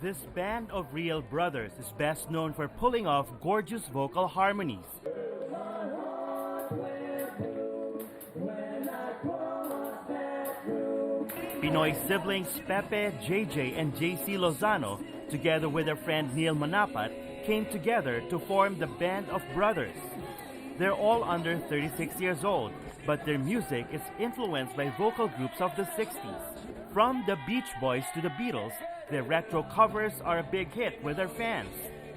This band of real brothers is best known for pulling off gorgeous vocal harmonies. Pinoy siblings Pepe, JJ, and JC Lozano, together with their friend Neil Manapat, came together to form the Band of Brothers. They're all under 36 years old, but their music is influenced by vocal groups of the 60s. From the Beach Boys to the Beatles, their retro covers are a big hit with their fans.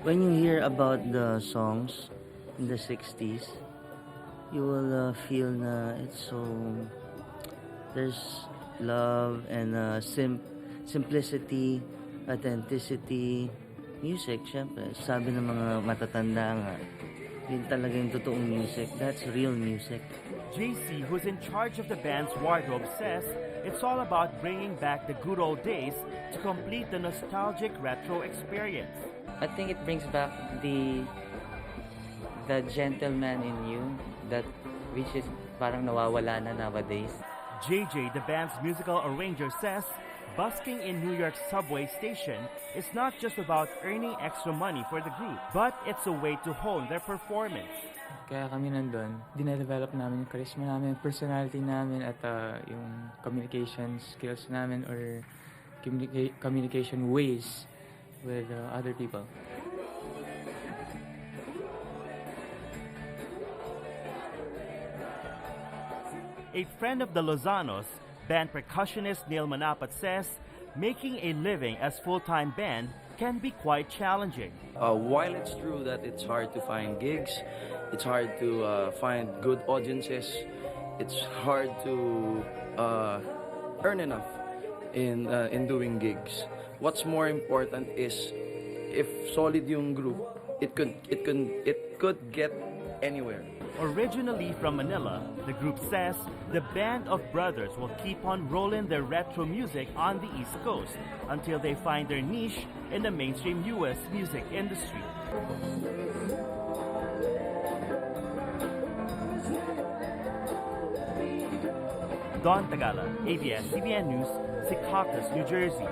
When you hear about the songs in the 60s, you will feel na it's so... There's love and simplicity, authenticity, music, syempre. Sabi ng mga matatanda nga, yun talaga yung totoong music. That's real music. JC, who's in charge of the band's wardrobe, says it's all about bringing back the good old days to complete the nostalgic retro experience. I think it brings back the gentleman in you that which is parang nawawala na nowadays. JJ, the band's musical arranger, says busking in New York's subway station is not just about earning extra money for the group, but it's a way to hone their performance. Kaya kami nandun, dinedevelop namin yung charisma namin, personality namin, at yung communication skills namin or communication ways with other people. A friend of the Lozanos, band percussionist Neil Manapat, says making a living as full-time band can be quite challenging. While it's true that it's hard to find gigs, it's hard to find good audiences, it's hard to earn enough in doing gigs. What's more important is if solid yung group, it could get anywhere. Originally from Manila, the group says the Band of Brothers will keep on rolling their retro music on the East Coast until they find their niche in the mainstream US music industry. Don Tagala, ABS-CBN News, Secaucus, New Jersey.